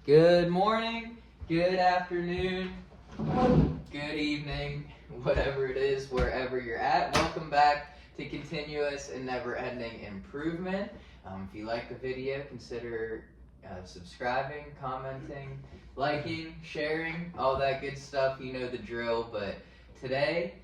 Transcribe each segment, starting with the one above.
Good morning, good afternoon, good evening, whatever it is, wherever you're at. Welcome back to Continuous and Never-Ending Improvement. If you like the video, consider subscribing, commenting, liking, sharing, all that good stuff. You know the drill. But today,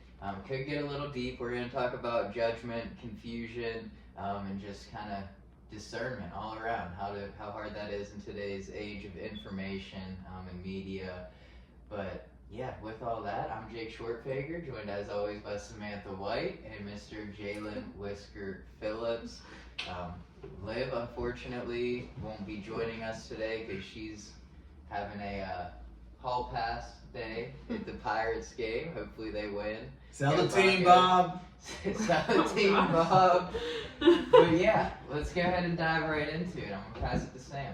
could get a little deep. We're going to talk about judgment, confusion, and just kind of discernment all around, how hard that is in today's age of information and media. But yeah, with all that, I'm Jake Shortfager, joined as always by Samantha White and Mr. Jalen Whisker Phillips. Liv, unfortunately, won't be joining us today because she's having a hall pass day at the Pirates game. Hopefully they win. Sell the team, Bob. Sell the team, Bob. But yeah, let's go ahead and dive right into it. I'm gonna pass it to Sam.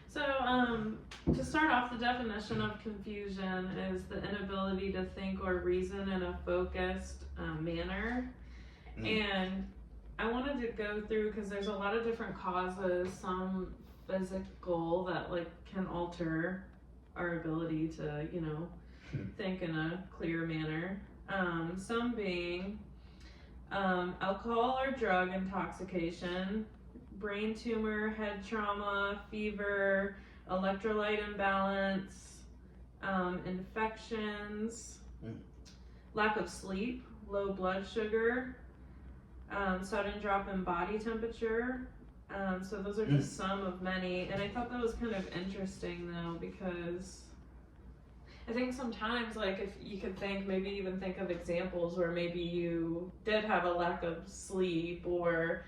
So, to start off, the definition of confusion is the inability to think or reason in a focused manner. And I wanted to go through because there's a lot of different causes, some physical that can alter our ability to, think in a clear manner. Some being alcohol or drug intoxication, brain tumor, head trauma, fever, electrolyte imbalance, infections, lack of sleep, low blood sugar, sudden drop in body temperature. So those are just some of many. And I thought that was kind of interesting though, because I think sometimes, if you could maybe even think of examples where maybe you did have a lack of sleep or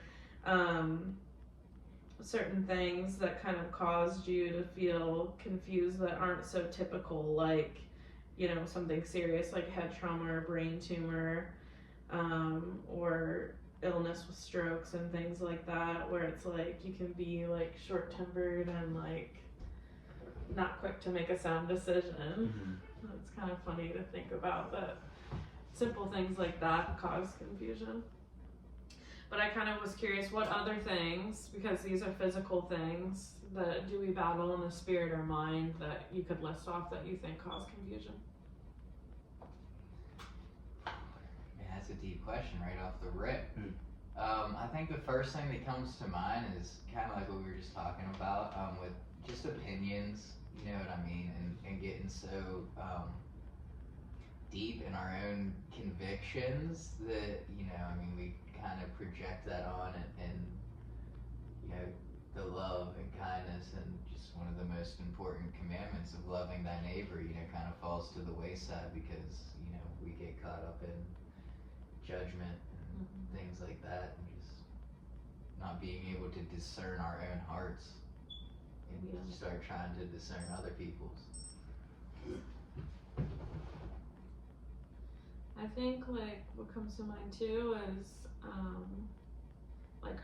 certain things that kind of caused you to feel confused that aren't so typical, something serious like head trauma or brain tumor, or illness with strokes and things like that, where it's you can be short-tempered and not quick to make a sound decision. It's kind of funny to think about that simple things like that cause confusion. But I kind of was curious what other things, because these are physical things, that do we battle in the spirit or mind that you could list off that you think cause confusion? Man, that's a deep question right off the rip. I think the first thing that comes to mind is kind of like what we were just talking about, with just opinions, you know what I mean, and getting so deep in our own convictions that, we kind of project that on and the love and kindness and just one of the most important commandments of loving thy neighbor, kind of falls to the wayside because, we get caught up in judgment and things like that and just not being able to discern our own hearts and start trying to discern other people's. I think what comes to mind too is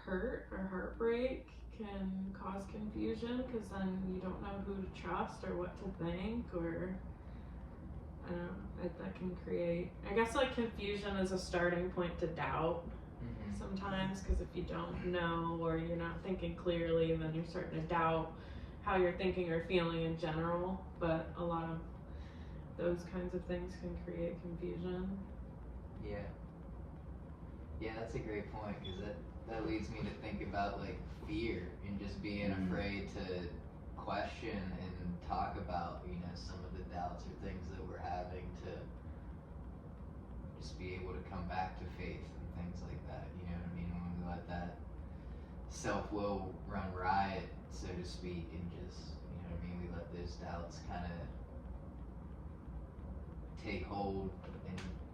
hurt or heartbreak can cause confusion because then you don't know who to trust or what to think, or I don't know, that can create, I guess confusion is a starting point to doubt sometimes, because if you don't know or you're not thinking clearly, then you're starting to doubt how you're thinking or feeling in general. But a lot of those kinds of things can create confusion. Yeah, that's a great point, because that leads me to think about fear and just being afraid to question and talk about some of the doubts or things that we're having, to just be able to come back to faith and things like that. You know what I mean? When we let that self-will run riot, so to speak, and just, we let those doubts kind of take hold,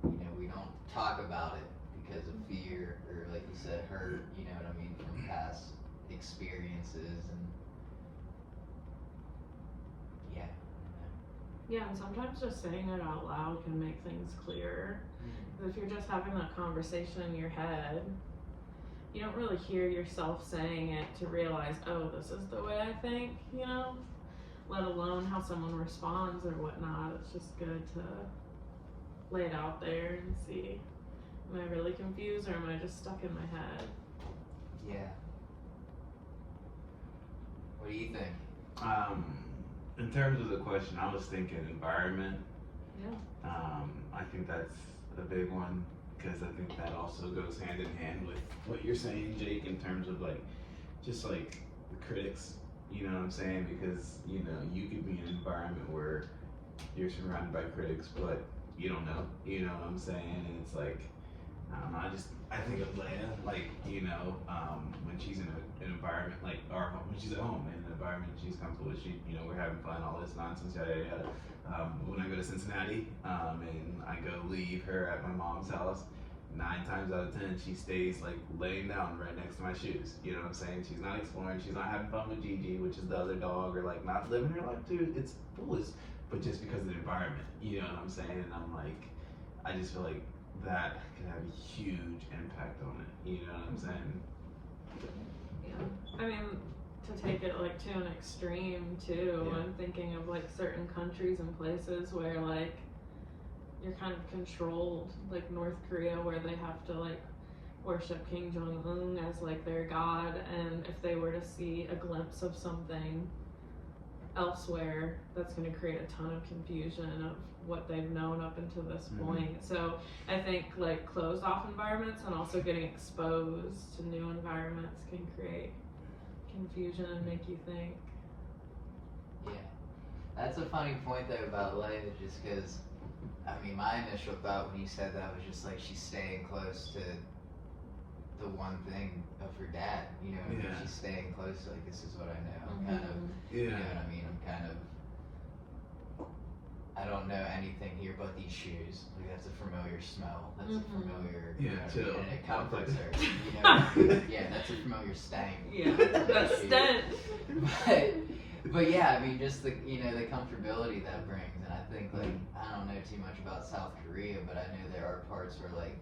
and we don't talk about it because of fear or, like you said, hurt, from past experiences. And yeah, and sometimes just saying it out loud can make things clearer. If you're just having that conversation in your head, you don't really hear yourself saying it to realize, oh, this is the way I think, let alone how someone responds or whatnot. It's just good to lay it out there and see, am I really confused or am I just stuck in my head? Yeah. What do you think? In terms of the question, I was thinking environment. Yeah. I think that's a big one because I think that also goes hand in hand with what you're saying, Jake, in terms of like, just like the critics. You know what I'm saying? Because you know you could be in an environment where you're surrounded by critics, but you don't know. You know what I'm saying? And it's like, I don't know. I think of Leia, like when she's in an environment like, or when she's at home in an environment she's comfortable with, we're having fun, all this nonsense, yada yada yada. When I go to Cincinnati, and I go leave her at my mom's house, 9 times out of 10 she stays like laying down right next to my shoes. You know what I'm saying? She's not exploring, she's not having fun with Gigi, which is the other dog, or like not living her life, dude. It's foolish, but just because of the environment. You know what I'm saying? And I'm like, I just feel like that can have a huge impact on it. You know what I'm saying? Yeah. I mean, to take it like to an extreme too, Yeah. I'm thinking of like certain countries and places where like you're kind of controlled, like North Korea, where they have to like worship Kim Jong-un as like their god, and if they were to see a glimpse of something elsewhere, that's going to create a ton of confusion of what they've known up until this point. So I think like closed off environments and also getting exposed to new environments can create confusion and make you think. Yeah, that's a funny point though about Leia, just because, I mean, my initial thought when you said that was just like she's staying close to the one thing of her dad, you know what I mean? Yeah. She's staying close to like, this is what I know. I'm kind of, you know what I mean? I'm kind of, I don't know anything here but these shoes. Like, that's a familiar smell. That's a familiar, you know what I mean? And it comforts her, you know? Yeah, that's a familiar stank. Yeah, that stench. But yeah, I mean, just the, you know, the comfortability that brings. And I think, like, I don't know too much about South Korea, but I know there are parts where, like,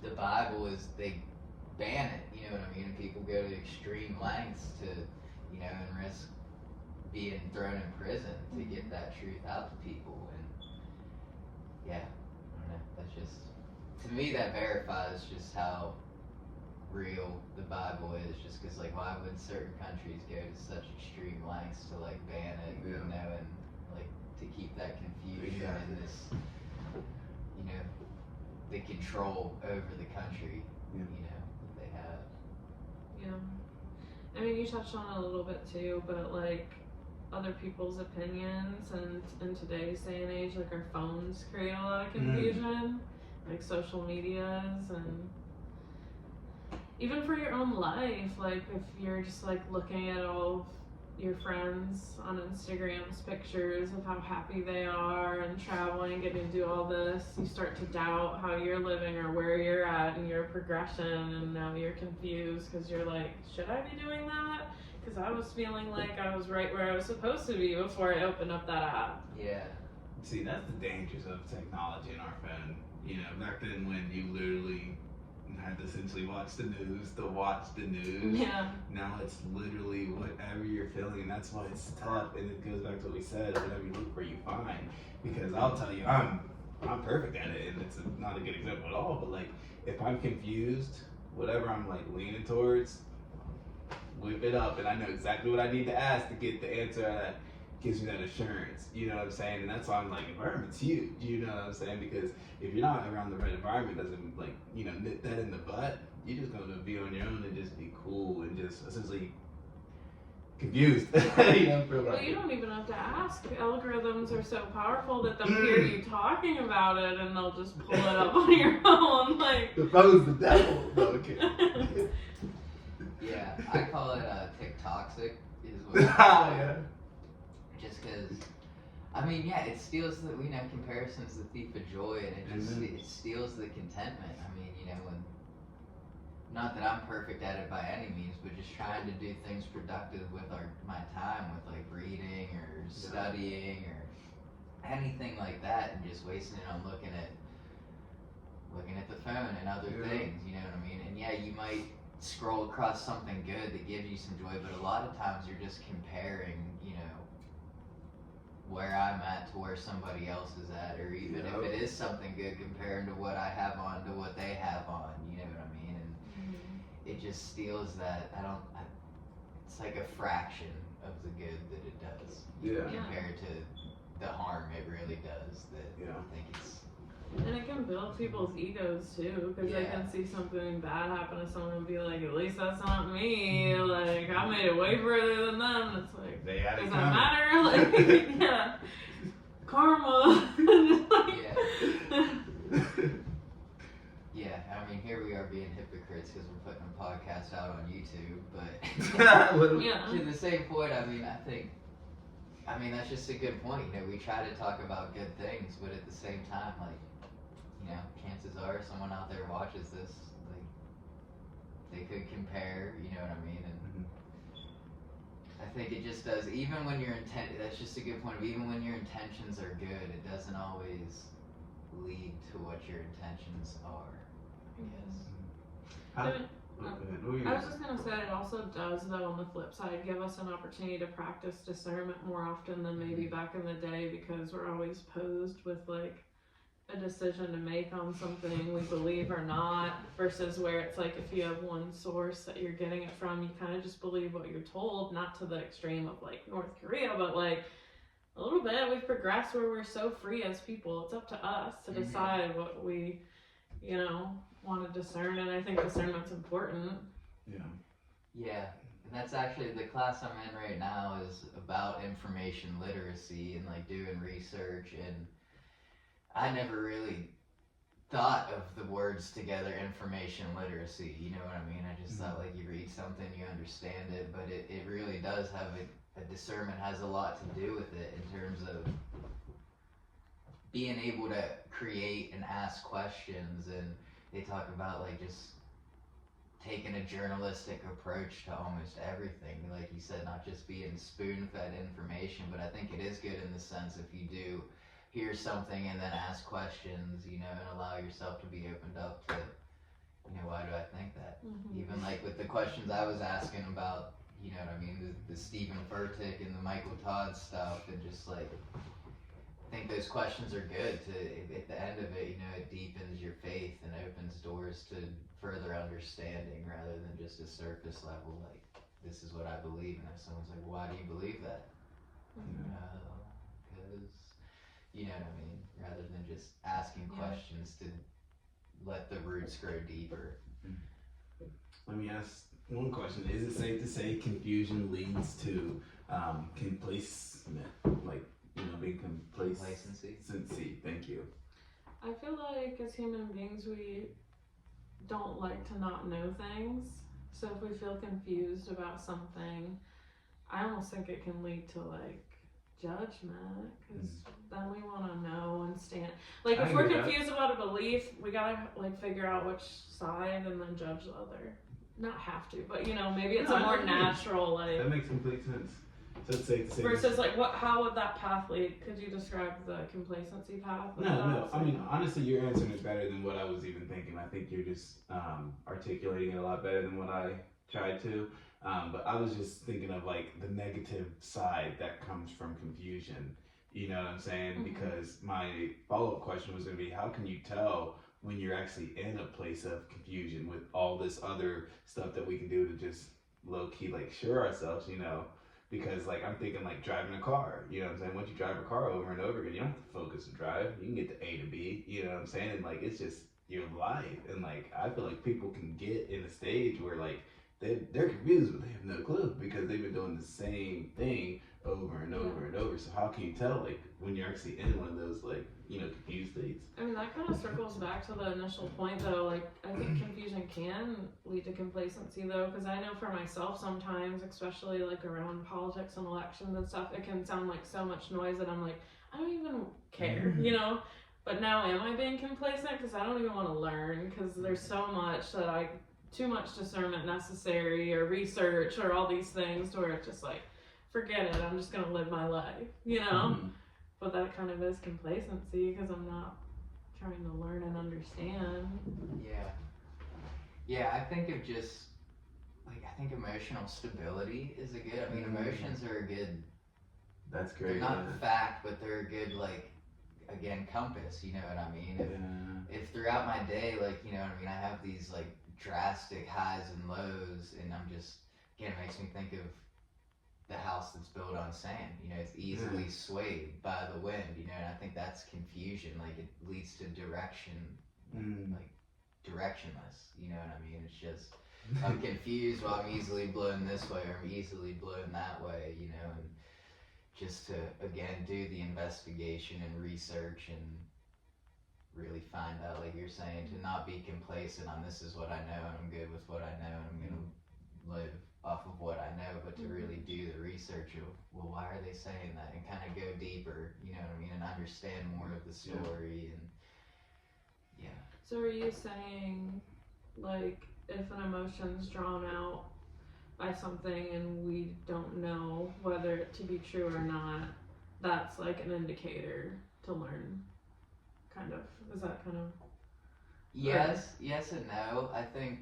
the Bible is, they ban it, you know what I mean? And people go to extreme lengths to, you know, and risk being thrown in prison to get that truth out to people. And yeah, I don't know, that's just, to me, that verifies just how real the Bible is, just because, like, why would certain countries go to such extreme lengths to, like, ban it, you know, and, like, to keep that confusion and this, you know, the control over the country, you know, that they have. Yeah. I mean, you touched on it a little bit too, but like other people's opinions, and in today's day and age, like our phones create a lot of confusion, like social medias, and even for your own life, like if you're just like looking at all of your friends on Instagram's pictures of how happy they are and traveling, getting to do all this, you start to doubt how you're living or where you're at in your progression, and now you're confused because you're like, should I be doing that? Because I was feeling like I was right where I was supposed to be before I opened up that app. Yeah. See, that's the dangers of technology in our phone. You know, back then when you literally had to essentially watch the news to watch the news. Yeah. Now it's literally whatever you're feeling, and that's why it's tough. And it goes back to what we said: whatever you look for, you find. Because I'll tell you, I'm perfect at it, and it's not a good example at all. But like, if I'm confused, whatever I'm like leaning towards, whip it up, and I know exactly what I need to ask to get the answer that gives me that assurance. You know what I'm saying? And that's why I'm like, environment's huge. You know what I'm saying? Because if you're not around the right environment, doesn't like, you know, nip that in the butt, you're just gonna be on your own and just be cool and just essentially confused. You know, for Well, like, you don't even have to ask. Algorithms are so powerful that they'll hear you talking about it and they'll just pull it up on your phone. Like, the phone's the devil. No, okay. Yeah, I call it TikToxic, is what I call it. Yeah. Just because, I mean, yeah, it steals the, you know, comparison's the thief of joy, and it just, it steals the contentment. I mean, you know, when, not that I'm perfect at it by any means, but just trying to do things productive with my time, with like reading or studying or anything like that, and just wasting it on looking at the phone and other things, you know what I mean? And yeah, you might scroll across something good that gives you some joy, but a lot of times you're just comparing, you know, where I'm at to where somebody else is at, or even if it is something good, comparing to what I have on to what they have on, you know what I mean? And it just steals that, it's like a fraction of the good that it does, Yeah. compared to the harm it really does. That Yeah. I think it's And it can build people's egos too, because they can see something bad happen to someone and be like, at least that's not me. Like, I made it way further than them. And it's like, They had it does coming. that matter? Like, yeah. Karma. yeah. I mean, here we are being hypocrites because we're putting a podcast out on YouTube, but Yeah. to the same point, I mean, I mean, that's just a good point. You know, we try to talk about good things, but at the same time, like, you know, chances are someone out there watches this, like, they could compare, you know what I mean? And I think it just does, even when that's just a good point, even when your intentions are good, it doesn't always lead to what your intentions are, I guess. How, I mean, go ahead. What were you I was gonna just gonna say it also does, though, on the flip side, give us an opportunity to practice discernment more often than maybe back in the day, because we're always posed with like a decision to make on something we believe or not, versus where it's like if you have one source that you're getting it from, you kind of just believe what you're told, not to the extreme of like North Korea, but like a little bit. We've progressed where we're so free as people. It's up to us to decide what we, you know, want to discern, and I think discernment's important. Yeah. Yeah, and that's actually the class I'm in right now is about information literacy and like doing research, and I never really thought of the words together, information literacy, you know what I mean? I just thought like you read something, you understand it, but it really does have a discernment has a lot to do with it in terms of being able to create and ask questions, and they talk about like just taking a journalistic approach to almost everything, like you said, not just being spoon-fed information, but I think it is good in the sense if you do hear something and then ask questions, you know, and allow yourself to be opened up to, you know, why do I think that? Even like with the questions I was asking about, you know what I mean, the Stephen Furtick and the Michael Todd stuff, and just like, I think those questions are good to, at the end of it, you know, it deepens your faith and opens doors to further understanding rather than just a surface level, like, this is what I believe, and if someone's like, well, why do you believe that? Because, you know what I mean, rather than just asking questions to let the roots grow deeper. Let me ask one question. Is it safe to say confusion leads to complacement? Like, you know, being Complacency. Thank you. I feel like as human beings, we don't like to not know things. So if we feel confused about something, I almost think it can lead to like judgment, because then we want to know and stand. Like if we're confused about a belief, we gotta like figure out which side and then judge the other. Not have to, but you know, maybe it's a more natural like. That makes complete sense. So it's safe to say. Versus like how would that path lead? Could you describe the complacency path? No. I mean, honestly, your answer is better than what I was even thinking. I think you're just articulating it a lot better than what I tried to. But I was just thinking of like the negative side that comes from confusion. You know what I'm saying? Because my follow-up question was going to be, how can you tell when you're actually in a place of confusion with all this other stuff that we can do to just low-key like sure ourselves, you know? Because like I'm thinking like driving a car, you know what I'm saying? Once you drive a car over and over again, you don't have to focus to drive. You can get to A to B, you know what I'm saying? And like it's just your life. And like I feel like people can get in a stage where like they're confused but they have no clue because they've been doing the same thing over and over and over. So how can you tell like when you're actually in one of those like, you know, confused states? I mean, that kind of circles back to the initial point though. Like I think confusion can lead to complacency though, because I know for myself sometimes, especially like around politics and elections and stuff, it can sound like so much noise that I'm like, I don't even care, you know? But now am I being complacent? Because I don't even want to learn, because there's so much that too much discernment necessary, or research, or all these things to where it's just like, forget it, I'm just gonna live my life, you know? But that kind of is complacency, because I'm not trying to learn and understand. Yeah, I think of just, like, I think emotional stability is a good, I mean, emotions are a good, that's great. They're not fact, but they're a good, like, again, compass, you know what I mean? If throughout my day, like, you know what I mean, I have these, like, drastic highs and lows, and I'm just, again, it makes me think of the house that's built on sand. You know, it's easily swayed by the wind. You know, and I think that's confusion. Like it leads to like directionless. You know what I mean? It's just I'm confused. Well, I'm easily blown this way, or I'm easily blown that way. You know, and just to again do the investigation and research and really find out, like you're saying, to not be complacent on this is what I know and I'm good with what I know and I'm gonna live off of what I know, but to really do the research of, well, why are they saying that, and kind of go deeper, you know what I mean, and understand more of the story. And yeah. So are you saying, like, if an emotion's drawn out by something and we don't know whether it to be true or not, that's like an indicator to learn, kind of? Is that kind of? Yes and no. I think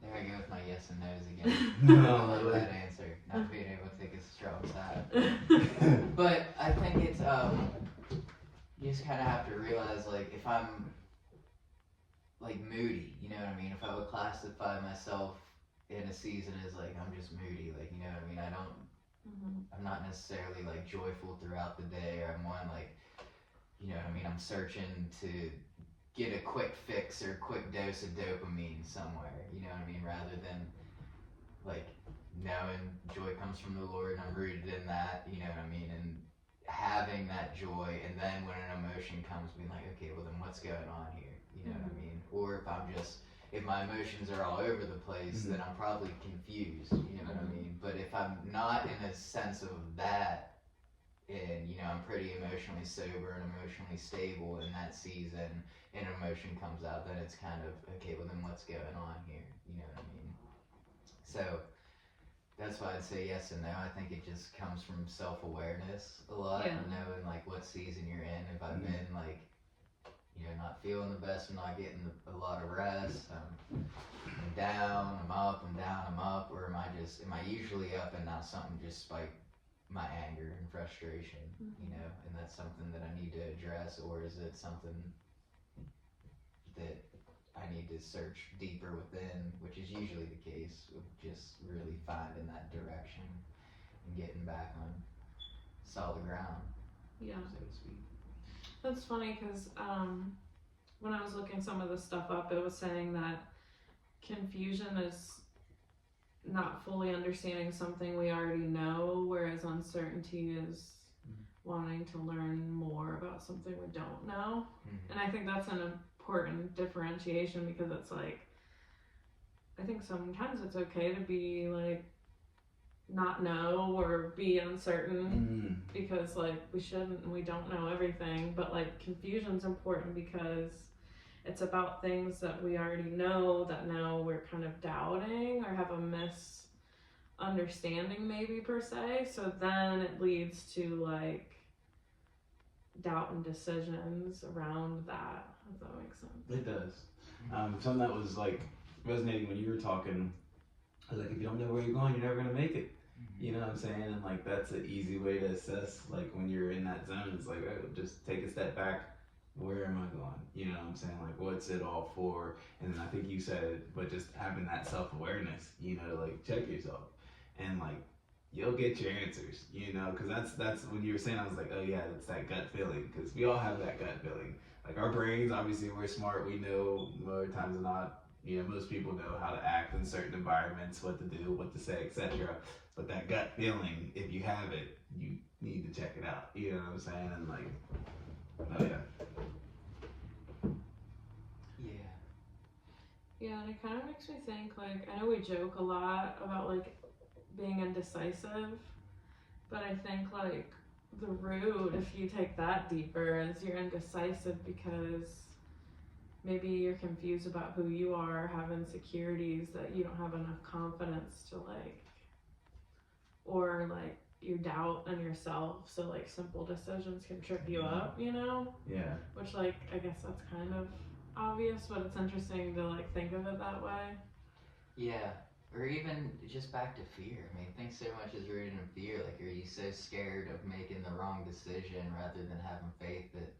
there I go with my yes and no's again. No, I love really. that answer. Not being able to take a strong side. But I think it's you just kind of have to realize, like, if I'm like moody, you know what I mean? If I would classify myself in a season as like I'm just moody, like, you know what I mean? I'm not necessarily like joyful throughout the day, or I'm one like, you know what I mean? I'm searching to get a quick fix or quick dose of dopamine somewhere, you know what I mean? Rather than like knowing joy comes from the Lord and I'm rooted in that, you know what I mean? And having that joy, and then when an emotion comes, being like, okay, well then what's going on here? You know what I mean? Or if my emotions are all over the place, then I'm probably confused, you know what I mean? But if I'm not in a sense of that, and you know I'm pretty emotionally sober and emotionally stable in that season, and an emotion comes out, then it's kind of, okay, well then what's going on here? You know what I mean? So that's why I'd say yes and no. I think it just comes from self-awareness a lot, Yeah. and knowing like what season you're in. If I've been like, you know, not feeling the best, I'm not getting a lot of rest, I'm down, I'm up, I'm down, I'm up, or am I usually up and now something just spiked my anger and frustration, you know, and that's something that I need to address, or is it something that I need to search deeper within, which is usually the case, of just really finding that direction and getting back on solid ground, Yeah. so to speak. That's funny because when I was looking some of the stuff up, it was saying that confusion is not fully understanding something we already know, whereas uncertainty is wanting to learn more about something we don't know. And I think that's an important differentiation, because it's like, I think sometimes it's okay to be like not know or be uncertain, because like we shouldn't and we don't know everything, but like confusion's important because it's about things that we already know that now we're kind of doubting or have a misunderstanding maybe per se, so then it leads to like doubt and decisions around that, if that makes sense. It does. Something that was like resonating when you were talking, I was like, if you don't know where you're going, you're never gonna make it. You know what I'm saying? And like that's an easy way to assess, like when you're in that zone, it's like, oh, just take a step back. Where am I going? You know what I'm saying? Like, what's it all for? And then I think you said it, but just having that self-awareness, you know, to like check yourself, and like you'll get your answers, you know, because that's when you were saying, I was like, oh yeah, it's that gut feeling, because we all have that gut feeling. Like our brains, obviously, we're smart. We know more times than not. You know, most people know how to act in certain environments, what to do, what to say, etc. But that gut feeling, if you have it, you need to check it out. You know what I'm saying? And like, oh yeah. Yeah, and it kind of makes me think, like, I know we joke a lot about like being indecisive, but I think like the root, if you take that deeper, is you're indecisive because maybe you're confused about who you are, have insecurities that you don't have enough confidence to like, or like you doubt in yourself, so like simple decisions can trip you up, you know? Yeah. Which like, I guess that's kind of obvious, but it's interesting to like think of it that way. Yeah, or even just back to fear. I mean, I think so much is rooted in fear. Like, are you so scared of making the wrong decision rather than having faith that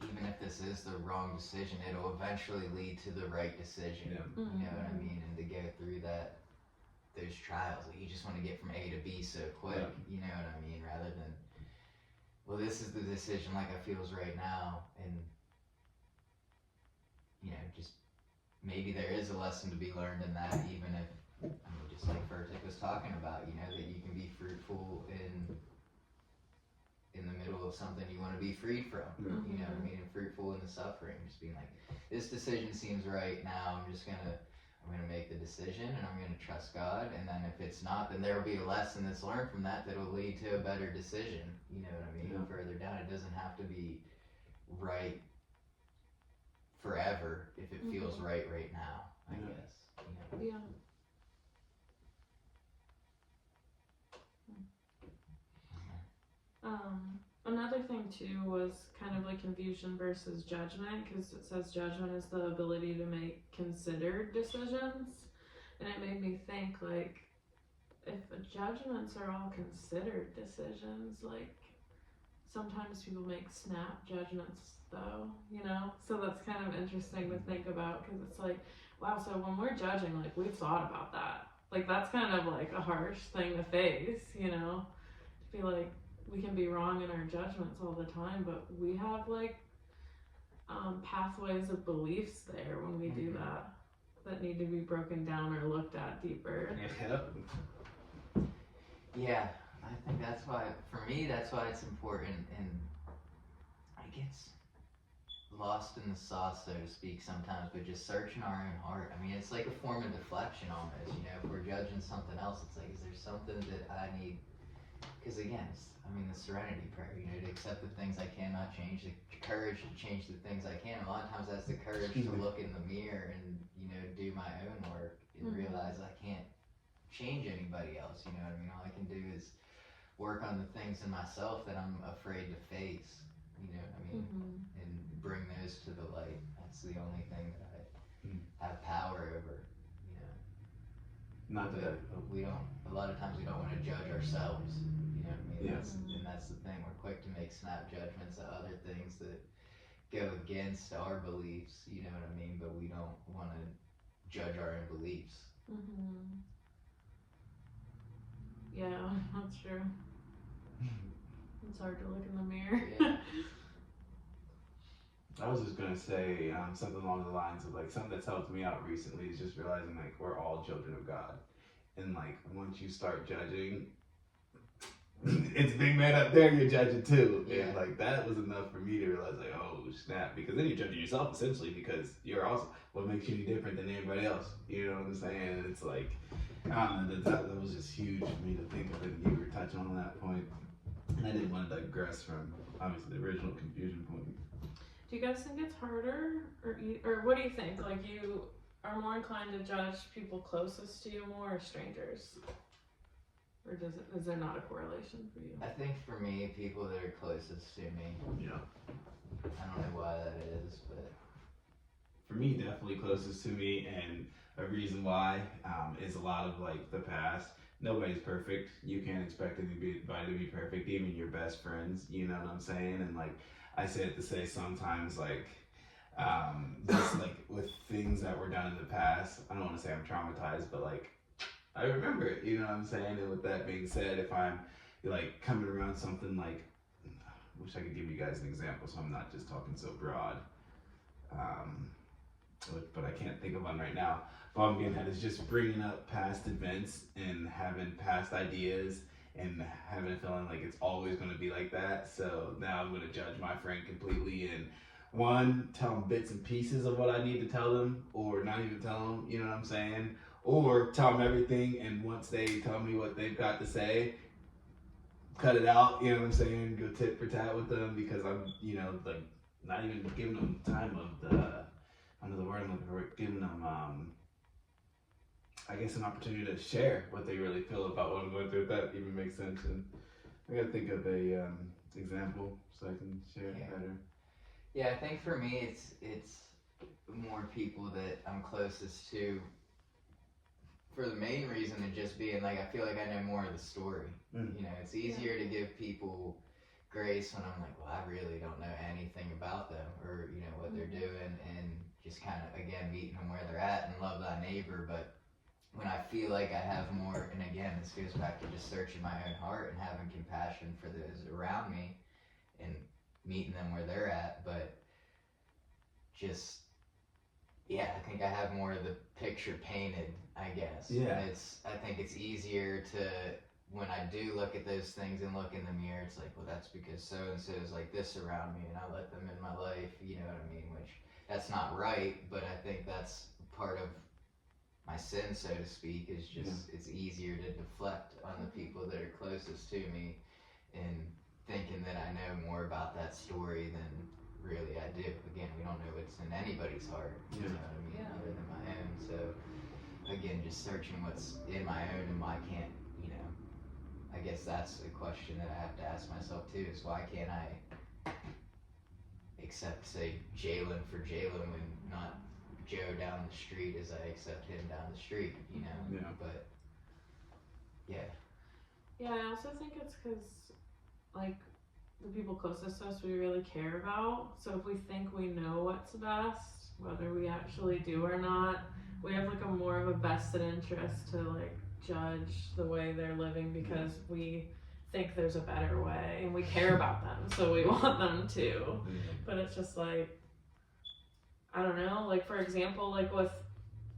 even if this is the wrong decision, it'll eventually lead to the right decision. Yeah. You know what I mean? And to go through that those trials. Like you just want to get from A to B so quick. Yeah. You know what I mean? Rather than, well, this is the decision like I feels right now, and just maybe there is a lesson to be learned in that, even if, I mean, just like Furtick was talking about, that you can be fruitful in the middle of something you want to be freed from. Yeah. You know what I mean? And fruitful in the suffering, just being like, this decision seems right now. I'm gonna make the decision, and I'm gonna trust God. And then if it's not, then there will be a lesson that's learned from that that'll lead to a better decision. You know what I mean? Yeah. Further down, it doesn't have to be right forever if it feels right now. I Yeah. guess. Yeah. Another thing too was kind of like confusion versus judgment, because it says judgment is the ability to make considered decisions, and it made me think, like, if judgments are all considered decisions, like sometimes people make snap judgments though, so that's kind of interesting to think about, because it's like, wow, so when we're judging, like, we've thought about that, like that's kind of like a harsh thing to face, to feel like we can be wrong in our judgments all the time, but we have like pathways of beliefs there when we do that need to be broken down or looked at deeper. Yeah, I think that's why, for me, that's why it's important, and it gets lost in the sauce, so to speak, sometimes, but just searching our own heart. I mean, it's like a form of deflection almost, if we're judging something else, it's like, is there something that I need? Because again, the serenity prayer, to accept the things I cannot change, the courage to change the things I can. A lot of times that's the courage to look in the mirror and, do my own work and realize I can't change anybody else, All I can do is work on the things in myself that I'm afraid to face, and bring those to the light. That's the only thing that I have power over, Not that. we don't, a lot of times we don't want to judge ourselves, Yeah. That's the thing, we're quick to make snap judgments of other things that go against our beliefs, but we don't want to judge our own beliefs. Yeah, that's true. It's hard to look in the mirror. Yeah. I was just gonna say something along the lines of like something that's helped me out recently is just realizing like we're all children of God, and like once you start judging, it's big man up there you're judging too. Yeah. And like that was enough for me to realize like, oh snap, because then you're judging yourself essentially, because you're also what makes you any different than anybody else. You know what I'm saying? And it's like that was just huge for me to think of it, and you were touching on that point, and I didn't want to digress from obviously the original confusion point. Do you guys think it's harder, or what do you think? Like, you are more inclined to judge people closest to you more, or strangers? Or is there not a correlation for you? I think for me, people that are closest to me, Yeah. I don't know why that is, but For me, definitely closest to me, and a reason why is a lot of like the past. Nobody's perfect. You can't expect anybody to be perfect, even your best friends. You know what I'm saying? And like I said to say, sometimes like just like with things that were done in the past, I don't want to say I'm traumatized, but like I remember it. You know what I'm saying? And with that being said, if I'm like coming around something like, I wish I could give you guys an example, so I'm not just talking so broad. But I can't think of one right now. But I'm getting at is just bringing up past events and having past ideas and having a feeling like it's always going to be like that. So now I'm going to judge my friend completely and tell them bits and pieces of what I need to tell them, or not even tell them, you know what I'm saying? Or tell them everything, and once they tell me what they've got to say, cut it out, you know what I'm saying? Go tit for tat with them, because I'm, like not even giving them time of the word I'm looking for, giving them, I guess, an opportunity to share what they really feel about what I'm going through, if that even makes sense. And I gotta think of a example so I can share it better. yeah, I think for me, it's more people that I'm closest to, for the main reason of just being like, I feel like I know more of the story. It's easier to give people grace when I'm like, well, I really don't know anything about them, or what they're doing, and just kind of, again, meeting them where they're at, and love thy neighbor. But when I feel like I have more, and again, this goes back to just searching my own heart and having compassion for those around me and meeting them where they're at, but just, yeah, I think I have more of the picture painted, I guess. Yeah. And I think it's easier to, when I do look at those things and look in the mirror, it's like, well, that's because so-and-so is like this around me and I let them in my life, you know what I mean? Which, that's not right, but I think that's part of my sin, so to speak, is just, it's easier to deflect on the people that are closest to me and thinking that I know more about that story than really I do. Again, we don't know what's in anybody's heart, you know what I mean, other than my own. So again, just searching what's in my own and why can't, you know, I guess that's a question that I have to ask myself too, is why can't I accept, say, Jalen for Jalen when not Joe down the street as I accept him down the street, you know? Yeah. But, yeah. Yeah, I also think it's because, like, the people closest to us we really care about. So if we think we know what's best, whether we actually do or not, we have, like, a more of a vested interest to, like, judge the way they're living because we think there's a better way and we care about them, so we want them to. But it's just like, I don't know, like, for example, like with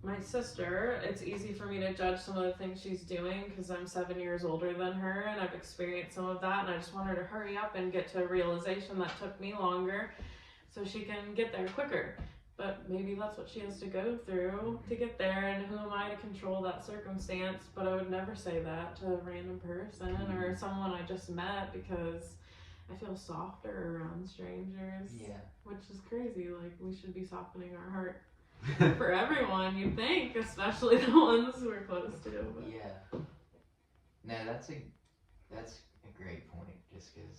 my sister, it's easy for me to judge some of the things she's doing because I'm 7 years older than her and I've experienced some of that, and I just want her to hurry up and get to a realization that took me longer so she can get there quicker. But maybe that's what she has to go through to get there, and who am I to control that circumstance? But I would never say that to a random person or someone I just met because I feel softer around strangers. Yeah. Which is crazy. Like, we should be softening our heart for everyone, you'd think, especially the ones we're close to. But. Yeah. No, that's a great point, just because,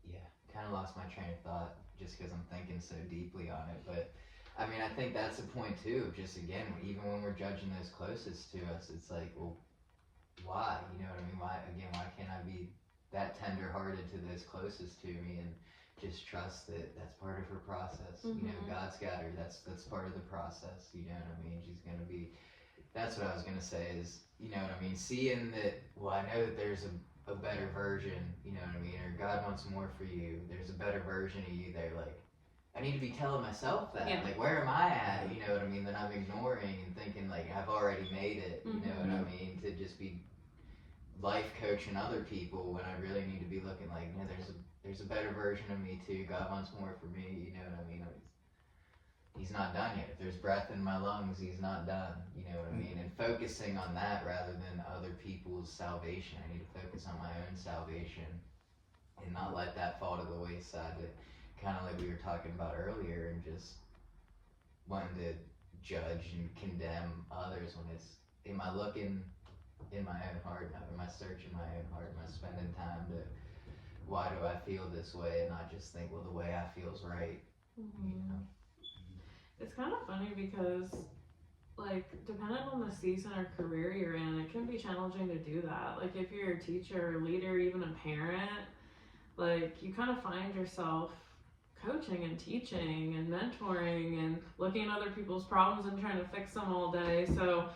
yeah, kind of lost my train of thought just because I'm thinking so deeply on it. But, I mean, I think that's the point, too. Just, again, even when we're judging those closest to us, it's like, well, why? You know what I mean? Why can't I be that tender-hearted to those closest to me and just trust that that's part of her process? You know, God's got her. That's part of the process. You know what I mean? She's gonna be. That's what I was gonna say is, you know what I mean? Seeing that. Well, I know that there's a better version. You know what I mean? Or God wants more for you. There's a better version of you there. Like, I need to be telling myself that. Yeah. Like, where am I at? You know what I mean? That I'm ignoring and thinking like I've already made it. You know what I mean? To just be life coaching other people when I really need to be looking like, no, there's a better version of me too. God wants more for me. You know what I mean? He's not done yet. If there's breath in my lungs, he's not done. You know what I mean? And focusing on that rather than other people's salvation. I need to focus on my own salvation and not let that fall to the wayside. Kind of like we were talking about earlier, and just wanting to judge and condemn others when it's, am I looking in my own heart now? Am I searching my own heart? Am I spending time to, why do I feel this way, and not just think, well, the way I feel is right. You know? It's kind of funny because, like, depending on the season or career you're in, it can be challenging to do that. Like, if you're a teacher, a leader, even a parent, like, you kind of find yourself coaching and teaching and mentoring and looking at other people's problems and trying to fix them all day. So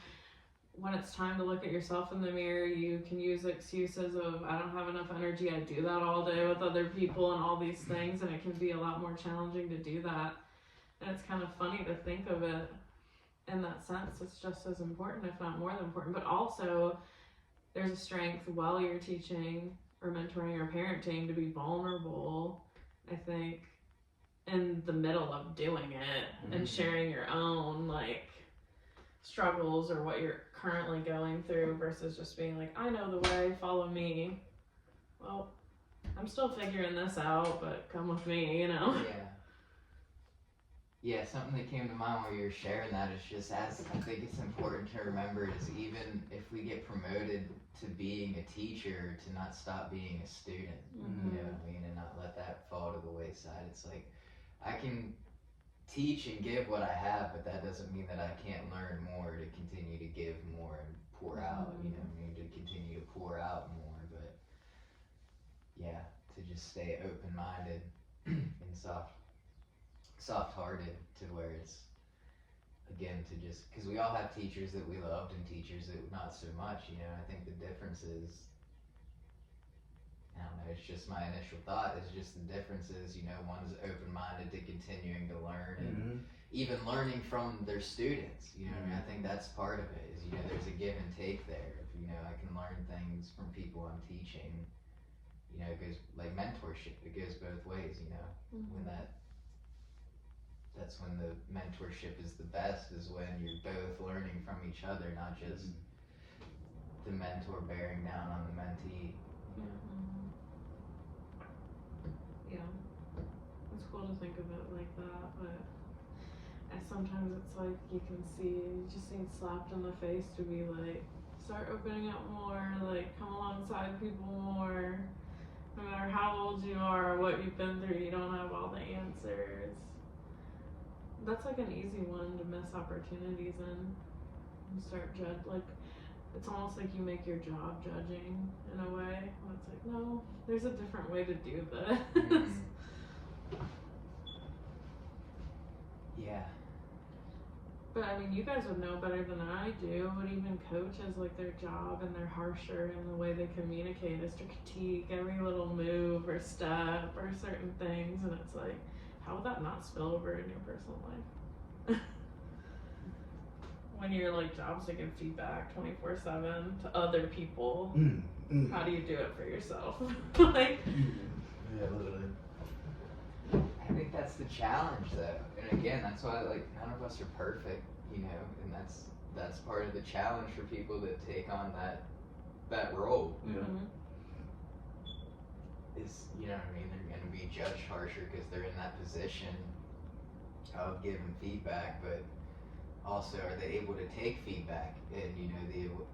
when it's time to look at yourself in the mirror, you can use excuses of, I don't have enough energy, I do that all day with other people and all these things, and it can be a lot more challenging to do that. And it's kind of funny to think of it in that sense. It's just as important, if not more than important. But also, there's a strength while you're teaching or mentoring or parenting to be vulnerable, I think, in the middle of doing it and sharing your own, like, struggles or what you're currently going through versus just being like, I know the way, follow me. Well, I'm still figuring this out, but come with me, you know? Yeah, something that came to mind while you were sharing that is just, as I think it's important to remember, is even if we get promoted to being a teacher, to not stop being a student. You know what I mean? And not let that fall to the wayside. It's like, I can teach and give what I have, but that doesn't mean that I can't learn more to continue to give more and pour out, you know what I mean? To continue to pour out more, but yeah, to just stay open-minded and soft-hearted, to where it's, again, to just, because we all have teachers that we loved and teachers that not so much, you know. I think the difference is, I don't know, it's just my initial thought, it's just the difference is, you know, one's open-minded to continuing to learn and even learning from their students, you know what I mean? I think that's part of it, is, you know, there's a give and take there. If, you know, I can learn things from people I'm teaching, you know, it goes, like mentorship, it goes both ways, you know, when that's when the mentorship is the best, is when you're both learning from each other, not just the mentor bearing down on the mentee. Yeah, it's cool to think of it like that, but sometimes it's like you can see, you just need slapped in the face to be like, start opening up more, like come alongside people more. No matter how old you are or what you've been through, you don't have all the answers. That's like an easy one to miss opportunities in. You start like, it's almost like you make your job judging in a way. When it's like, no, there's a different way to do this. Yeah. But I mean, you guys would know better than I do. But even coaches, like their job and they're harsher in the way they communicate is to critique every little move or step or certain things, and it's like, how would that not spill over in your personal life? When you're like jobs to give feedback 24/7 to other people, how do you do it for yourself? Like, yeah, literally. I think that's the challenge, though, and again, that's why, like, none of us are perfect, you know, and that's part of the challenge for people that take on that role. Yeah. Is, you know what I mean, they're going to be judged harsher because they're in that position of giving feedback, but also are they able to take feedback and, you know,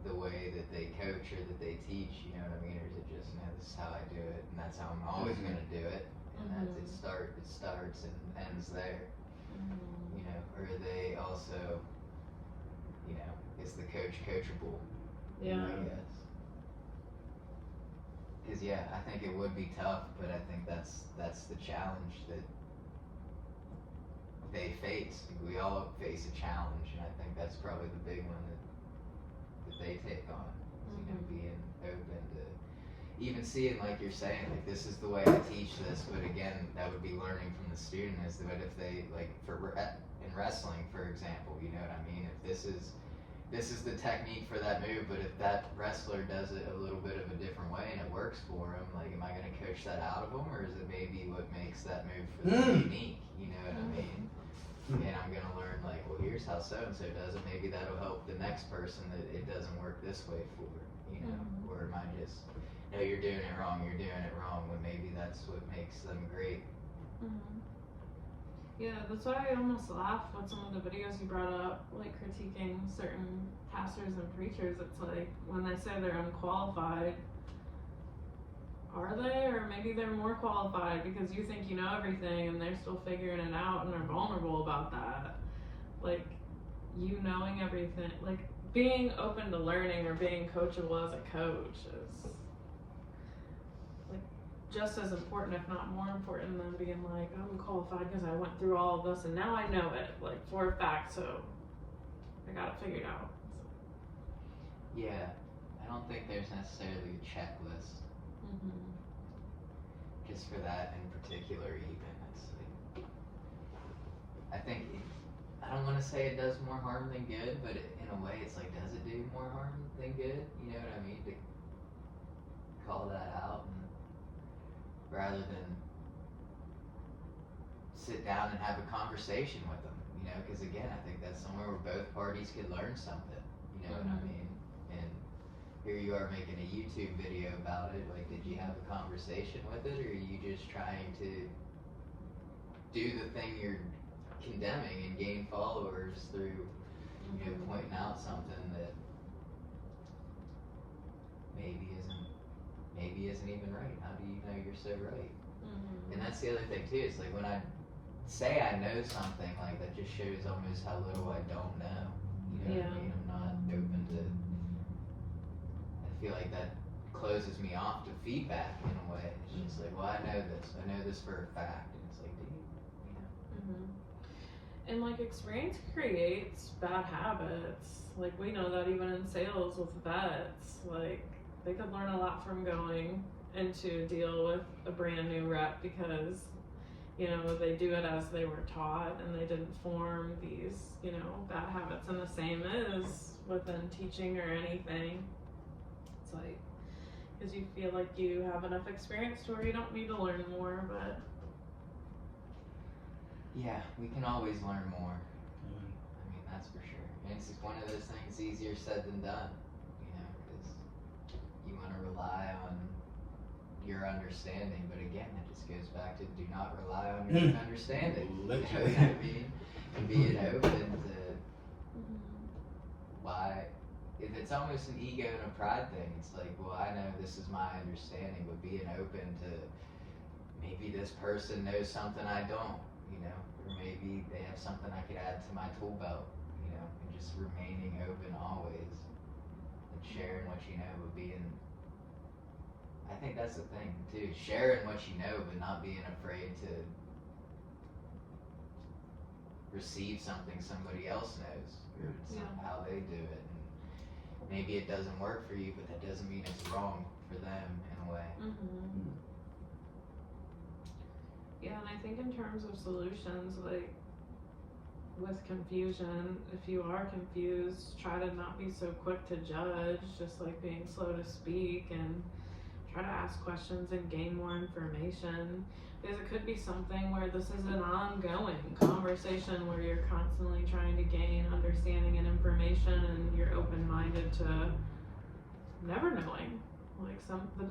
the way that they coach or that they teach, you know what I mean, or is it just, no, this is how I do it and that's how I'm always going to do it, and that's it starts and ends there, you know, or are they also, you know, is the coach coachable? yeah. I guess. Because, yeah, I think it would be tough, but I think that's the challenge that they face. We all face a challenge, and I think that's probably the big one that they take on. Is, you know, being open to even seeing, like you're saying, like, this is the way I teach this, but again, that would be learning from the student. Is that if they, like, in wrestling, for example, you know what I mean? If this is the technique for that move, but if that wrestler does it a little bit of a different way and it works for him, like, am I going to coach that out of him, or is it maybe what makes that move for them unique? You know what I mean? And I'm going to learn, like, well, here's how so-and-so does it. Maybe that'll help the next person that it doesn't work this way for, you know? Or am I just, no, you're doing it wrong, you're doing it wrong, when maybe that's what makes them great. Yeah, that's why I almost laugh with some of the videos you brought up, like critiquing certain pastors and preachers. It's like, when they say they're unqualified, are they? Or maybe they're more qualified because you think you know everything and they're still figuring it out and are vulnerable about that. Like, you knowing everything, like being open to learning or being coachable as a coach is like just as important, if not more important, than being like, I'm qualified because I went through all of this and now I know it, like, for a fact, so I got it figured out. Yeah, I don't think there's necessarily a checklist. Just for that in particular, even, it's like, I think, I don't want to say it does more harm than good, but in a way it's like, does it do more harm than good? You know what I mean? To call that out, and rather than sit down and have a conversation with them, you know, because again, I think that's somewhere where both parties could learn something, you know what I mean? And here you are making a YouTube video about it. Like, did you have a conversation with it, or are you just trying to do the thing you're condemning and gain followers through, you know, pointing out something that maybe isn't even right? How do you know you're so right? And that's the other thing too. It's like, when I say I know something, like, that just shows almost how little I don't know. You know what I mean? I'm not open to. I feel like that closes me off to feedback in a way. It's just like, well, I know this for a fact, and it's like, do you? You know? And like experience creates bad habits. Like we know that even in sales with vets, like they could learn a lot from going into a deal with a brand new rep because, you know, they do it as they were taught and they didn't form these, you know, bad habits. And the same is within teaching or anything. It's like, because you feel like you have enough experience to where you don't need to learn more, but Yeah, we can always learn more. I mean, that's for sure. And it's just one of those things easier said than done, you know, because you want to rely on your understanding, but again, it just goes back to do not rely on your own understanding. You know Literally. what I mean? And being open to why, if it's almost an ego and a pride thing, it's like, well, I know this is my understanding, but being open to maybe this person knows something I don't, you know, or maybe they have something I could add to my tool belt, you know, and just remaining open always and sharing what you know, but being, I think that's the thing too, sharing what you know, but not being afraid to receive something somebody else knows. Yeah. It's Yeah. not how they do it. And maybe it doesn't work for you, but that doesn't mean it's wrong for them in a way. Yeah, and I think in terms of solutions, like with confusion, if you are confused, try to not be so quick to judge, just like being slow to speak and try to ask questions and gain more information. Because it could be something where this is an ongoing conversation where you're constantly trying to gain understanding and information and you're open-minded to never knowing. Like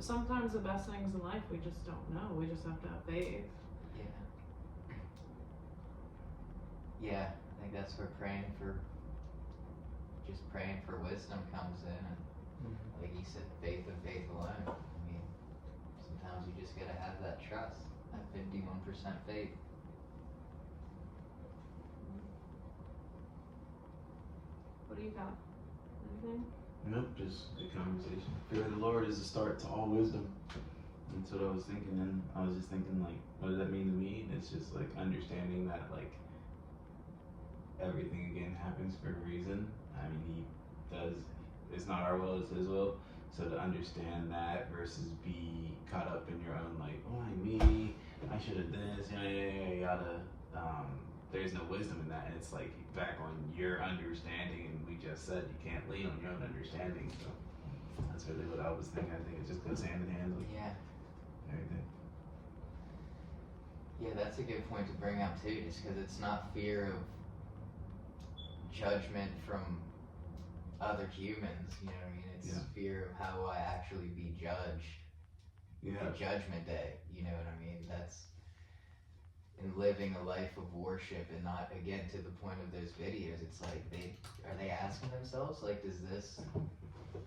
sometimes the best things in life we just don't know. We just have to have faith. Yeah, I think that's where praying for wisdom comes in, and like you said, faith and faith alone. I mean, sometimes you just gotta have that trust, that 51% faith. What do you got? Anything? Nope, just a conversation. Fear of the Lord is the start to all wisdom. That's what I was thinking, and I was just thinking, like, what does that mean to me? And it's just like understanding that, like, everything again happens for a reason. I mean, it's not our will, it's His will. So to understand that versus be caught up in your own, like, why me? I should have this, yada. There's no wisdom in that, and it's like back on your understanding. And we just said you can't lean on your own understanding. So that's really what I was thinking. I think it just goes hand in hand with everything. Yeah, that's a good point to bring up too, just because it's not fear of judgment from other humans, you know what I mean? It's fear of how will I actually be judged at Judgment Day, you know what I mean? That's in living a life of worship and not, again, to the point of those videos, it's like are they asking themselves, like, does this,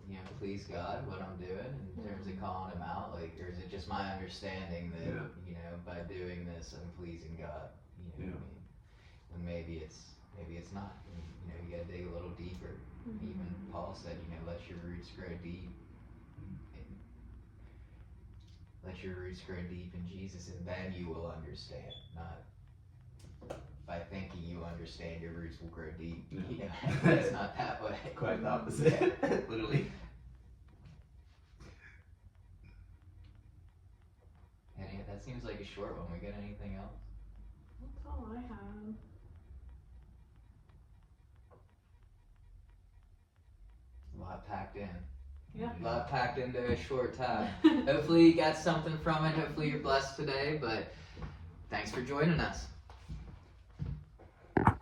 you know, please God, what I'm doing in terms of calling Him out, like, or is it just my understanding that, you know, by doing this I'm pleasing God, you know what I mean? When maybe it's not, you know, you gotta dig a little deeper. Even Paul said, you know, let your roots grow deep. Let your roots grow deep in Jesus, and then you will understand. Not by thinking you understand, your roots will grow deep. No. You know, it's not that way. Quite the opposite, literally. That seems like a short one. We got anything else? That's all I have. A lot packed in. Yeah. A lot packed into a short time. Hopefully you got something from it. Hopefully you're blessed today, but thanks for joining us.